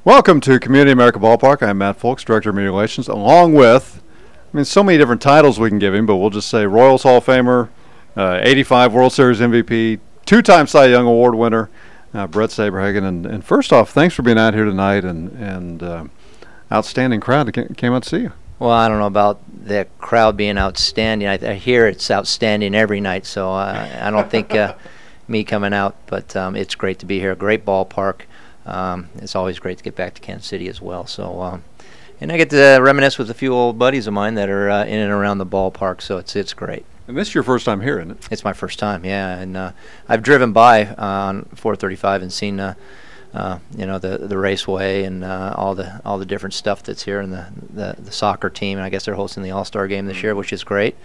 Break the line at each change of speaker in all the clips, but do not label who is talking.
Welcome to CommunityAmerica Ballpark. I'm Matt Fulks, Director of Media Relations, along with, so many different titles we can give him, but we'll just say Royals Hall of Famer, 85 World Series MVP, two-time Cy Young Award winner, Bret Saberhagen. And first off, thanks for being out here tonight, and outstanding crowd that came out to see you.
Well, I don't know about the crowd being outstanding. I hear it's outstanding every night, so I don't think me coming out, but it's great to be here. Great ballpark. It's always great to get back to Kansas City as well. So, and I get to reminisce with a few old buddies of mine that are in and around the ballpark. So it's great.
And this is your first time here, isn't it?
It's my first time, yeah. And I've driven by on 435 and seen, the raceway and all the different stuff that's here, and the soccer team. And I guess they're hosting the All-Star game this year, which is great.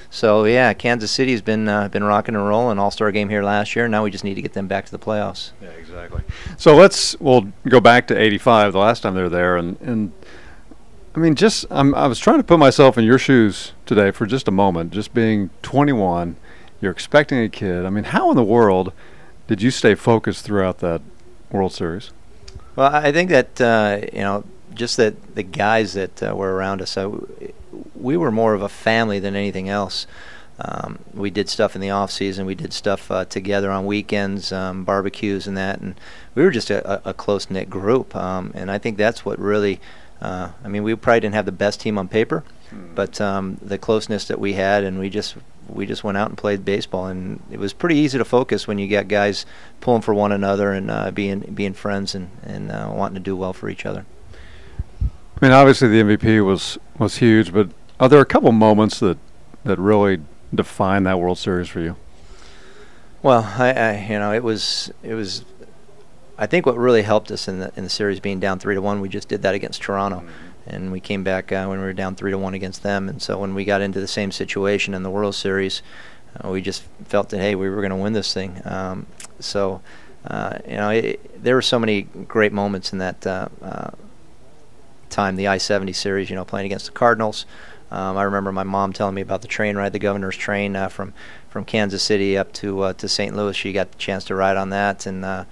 So yeah, Kansas City's been rocking and rolling. All-Star game here last year. Now we just need to get them back to the playoffs.
Yeah, exactly. So we'll go back to '85, the last time they were there, and I was trying to put myself in your shoes today for just a moment. Just being 21, you're expecting a kid. I mean, how in the world did you stay focused throughout that World Series?
Well, I think that just that the guys that were around us. We were more of a family than anything else. We did stuff in the off season. We did stuff together on weekends, barbecues and that, and we were just a close-knit group. And I think that's what really, we probably didn't have the best team on paper, but the closeness that we had, and we just went out and played baseball, and it was pretty easy to focus when you got guys pulling for one another and being friends and wanting to do well for each other.
I mean, obviously the MVP was huge, but are there a couple moments that really define that World Series for you? Well,
it was. I think what really helped us in the series being down 3-1. We just did that against Toronto, and we came back when we were down 3-1 against them. And so when we got into the same situation in the World Series, we just felt that, hey, we were going to win this thing. There were so many great moments in that time, the I-70 series, playing against the Cardinals. I remember my mom telling me about the train ride, the governor's train from Kansas City up to St. Louis. She got the chance to ride on that, and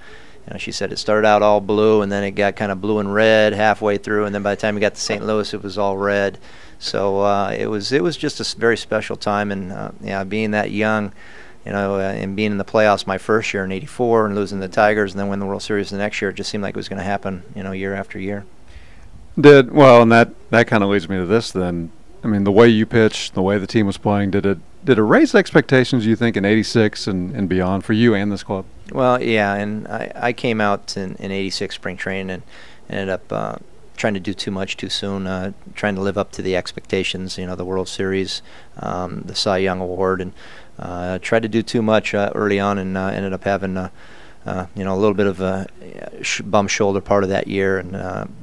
she said it started out all blue, and then it got kind of blue and red halfway through, and then by the time we got to St. Louis, it was all red. So it was just a very special time, and being that young, and being in the playoffs my first year in '84 and losing the Tigers, and then win the World Series the next year, it just seemed like it was going to happen, year after year.
And that kind of leads me to this then. I mean, the way you pitched, the way the team was playing, did it raise expectations, you think, in '86 and beyond for you and this club?
Well, yeah, and I came out in '86 spring training and ended up trying to do too much too soon, trying to live up to the expectations, the World Series, the Cy Young Award, and tried to do too much early on, and ended up having a little bit of a bum shoulder part of that year, and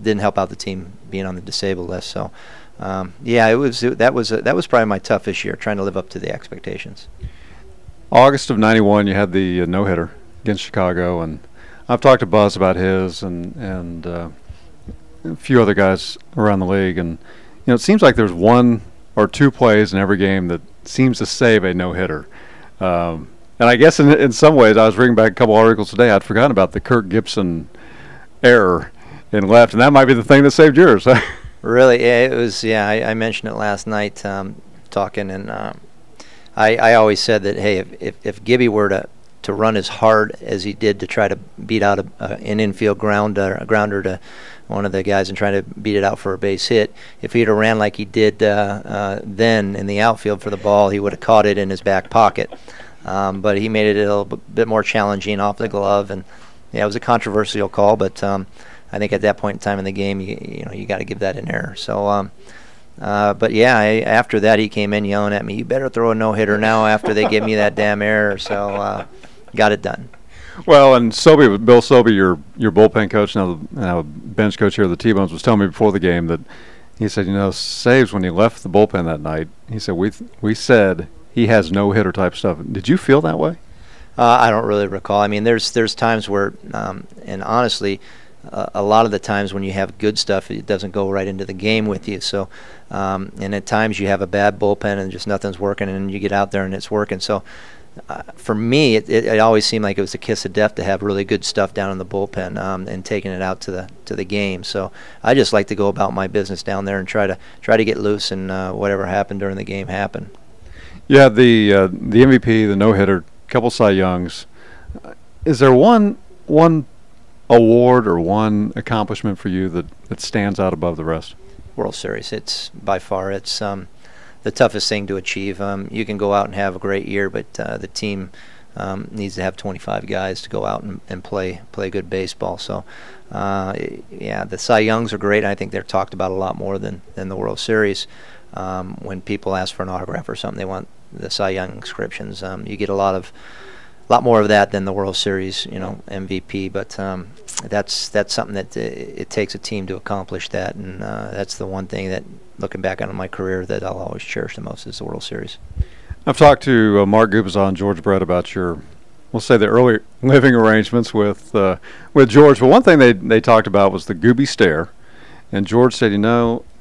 didn't help out the team being on the disabled list. So, that was probably my toughest year, trying to live up to the expectations.
August of '91, you had the no-hitter against Chicago, and I've talked to Buzz about his and a few other guys around the league, and it seems like there's one or two plays in every game that seems to save a no-hitter. And I guess in some ways, I was reading back a couple articles today, I'd forgotten about the Kirk Gibson error in left, and that might be the thing that saved yours.
Really, yeah, it was. Yeah, I mentioned it last night talking, and I always said that, hey, if Gibby were to run as hard as he did to try to beat out an infield grounder to one of the guys and try to beat it out for a base hit, if he'd have ran like he did then in the outfield for the ball, he would have caught it in his back pocket. But he made it a little bit more challenging off the glove, and yeah, it was a controversial call, but I think at that point in time in the game, you got to give that an error. So, but yeah, after that he came in yelling at me, "You better throw a no-hitter now after they give me that damn error." So, got it done.
Well, and Bill Sobey, your bullpen coach, now bench coach here at the T-Bones, was telling me before the game that he said, Saves, when he left the bullpen that night, he said we said he has no-hitter type stuff. Did you feel that way?
I don't really recall. I mean, there's times where, and honestly, a lot of the times when you have good stuff, it doesn't go right into the game with you. So, and at times you have a bad bullpen and just nothing's working, and you get out there and it's working. So, for me, it always seemed like it was a kiss of death to have really good stuff down in the bullpen and taking it out to the game. So I just like to go about my business down there and try to get loose, and whatever happened during the game happened.
Yeah, the MVP, the no-hitter, couple Cy Youngs. Is there one award or one accomplishment for you that stands out above the rest?
World Series. It's by far the toughest thing to achieve. You can go out and have a great year, but the team needs to have 25 guys to go out and play good baseball. So, yeah, the Cy Youngs are great. I think they're talked about a lot more than the World Series. When people ask for an autograph or something, they want the Cy Young inscriptions. You get a lot more of that than the World Series, MVP. But that's something that it takes a team to accomplish that, and that's the one thing that, looking back on my career, that I'll always cherish the most is the World Series.
I've talked to Mark Gubicza and George Brett about we'll say the early living arrangements with George. But one thing they talked about was the Gooby stare, and George said,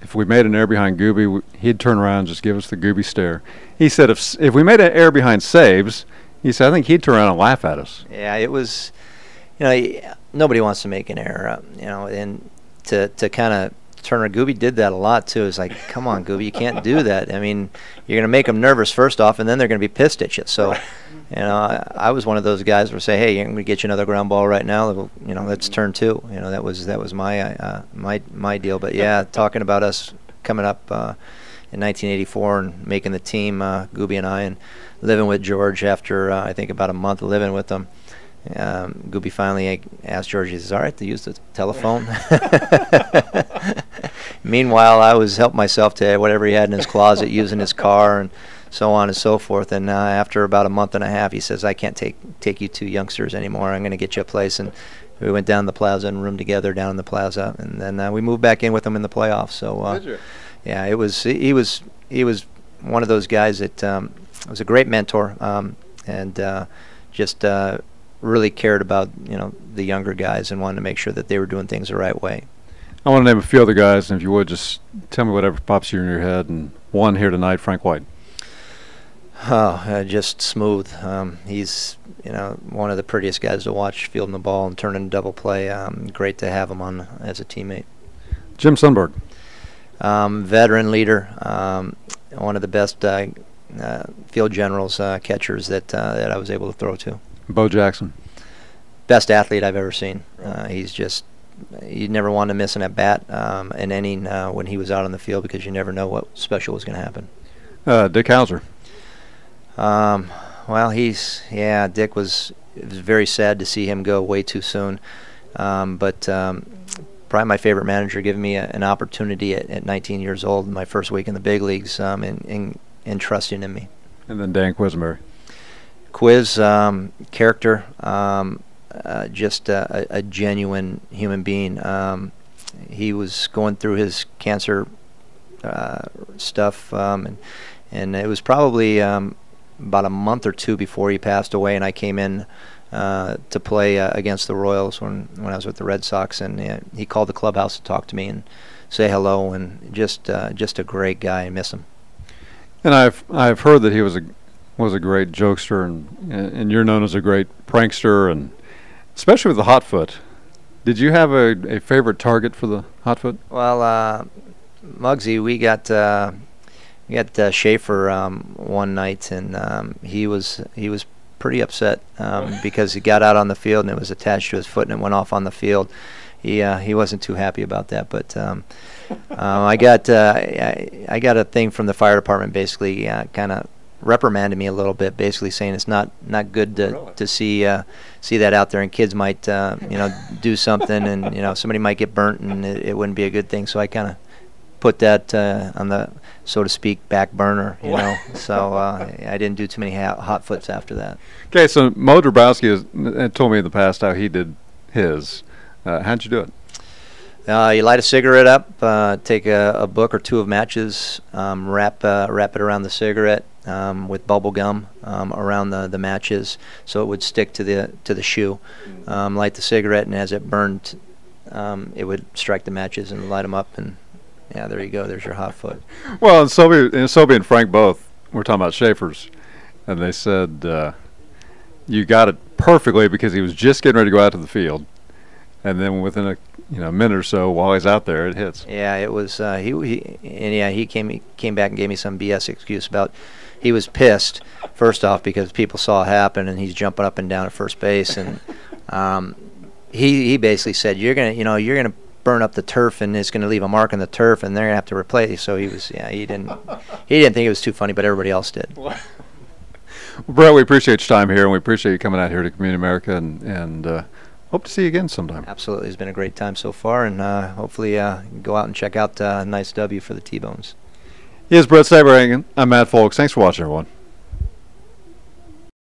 if we made an air behind Gooby, he'd turn around and just give us the Gooby stare. He said if we made an air behind Sabes, he said I think he'd turn around and laugh at us.
Yeah, it was, nobody wants to make an error, and to kind of turn. Gooby did that a lot too. It's like, come on, Gooby, you can't do that. I mean, you're going to make them nervous first off, and then they're going to be pissed at you. So, I was one of those guys who would say, hey, I'm going to get you another ground ball right now. Let's turn two. That was my deal. But yeah, talking about us coming up in 1984 and making the team, Gooby and I, and living with George after I think about a month of living with him. Gooby finally asked George, he says, all right, to use the telephone? Meanwhile, I was helping myself to whatever he had in his closet, using his car and so on and so forth. And after about a month and a half, he says, I can't take you two youngsters anymore. I'm going to get you a place. And we went down the plaza and roomed together down in the plaza. And then we moved back in with him in the playoffs. So, yeah, he was one of those guys that was a great mentor and just really cared about the younger guys and wanted to make sure that they were doing things the right way.
I want to name a few other guys, and if you would, just tell me whatever pops you in your head. And one here tonight, Frank White.
Oh, just smooth. He's one of the prettiest guys to watch fielding the ball and turning double play. Great to have him on as a teammate.
Jim Sundberg.
Veteran leader. One of the best field generals, catchers that I was able to throw to.
Bo Jackson.
Best athlete I've ever seen. You never wanted to miss an at-bat, an inning when he was out on the field, because you never know what special was going to happen.
Dick Hauser.
Well, Dick was, it was very sad to see him go way too soon. But probably my favorite manager, giving me an opportunity at 19 years old, my first week in the big leagues, and trusting in me.
And then Dan Quisenberry.
Quiz, character, just a genuine human being. He was going through his cancer stuff, and it was probably about a month or two before he passed away, and I came in to play against the Royals when I was with the Red Sox, and he called the clubhouse to talk to me and say hello, and just a great guy. I miss him.
And I've heard that he was a great jokester, and you're known as a great prankster, and especially with the hot foot. Did you have a favorite target for the hot foot?
Well, Muggsy, we got Schaefer one night, and he was pretty upset because he got out on the field and it was attached to his foot and it went off on the field. He wasn't too happy about that, but I got a thing from the fire department, basically kind of reprimanded me a little bit, basically saying it's not good to see that out there, and kids might do something, and somebody might get burnt, and it wouldn't be a good thing. So I kind of put that on the, so to speak, back burner, So I didn't do too many hot foots after that.
Okay, so Mo Dabrowski has told me in the past how he did his. How'd you do it?
You light a cigarette up, take a book or two of matches, wrap it around the cigarette with bubble gum around the matches, so it would stick to the shoe. Light the cigarette, and as it burned, it would strike the matches and light them up, and yeah, there you go. There's your hot foot.
Well, and Sobey and Frank both were talking about Schaefer's, and they said you got it perfectly because he was just getting ready to go out to the field, and then within a minute or so while he's out there, it hits.
Yeah, it was he came back and gave me some BS excuse about he was pissed first off because people saw it happen and he's jumping up and down at first base, and he basically said you're gonna burn up the turf and it's gonna leave a mark on the turf and they're gonna have to replace. So he didn't think it was too funny, but everybody else did.
Well, Bret, we appreciate your time here, and we appreciate you coming out here to Community America, and hope to see you again sometime.
Absolutely. It's been a great time so far, and hopefully go out and check out a nice W for the T-Bones.
He is Bret Saberhagen. I'm Matt Fulks. Thanks for watching, everyone.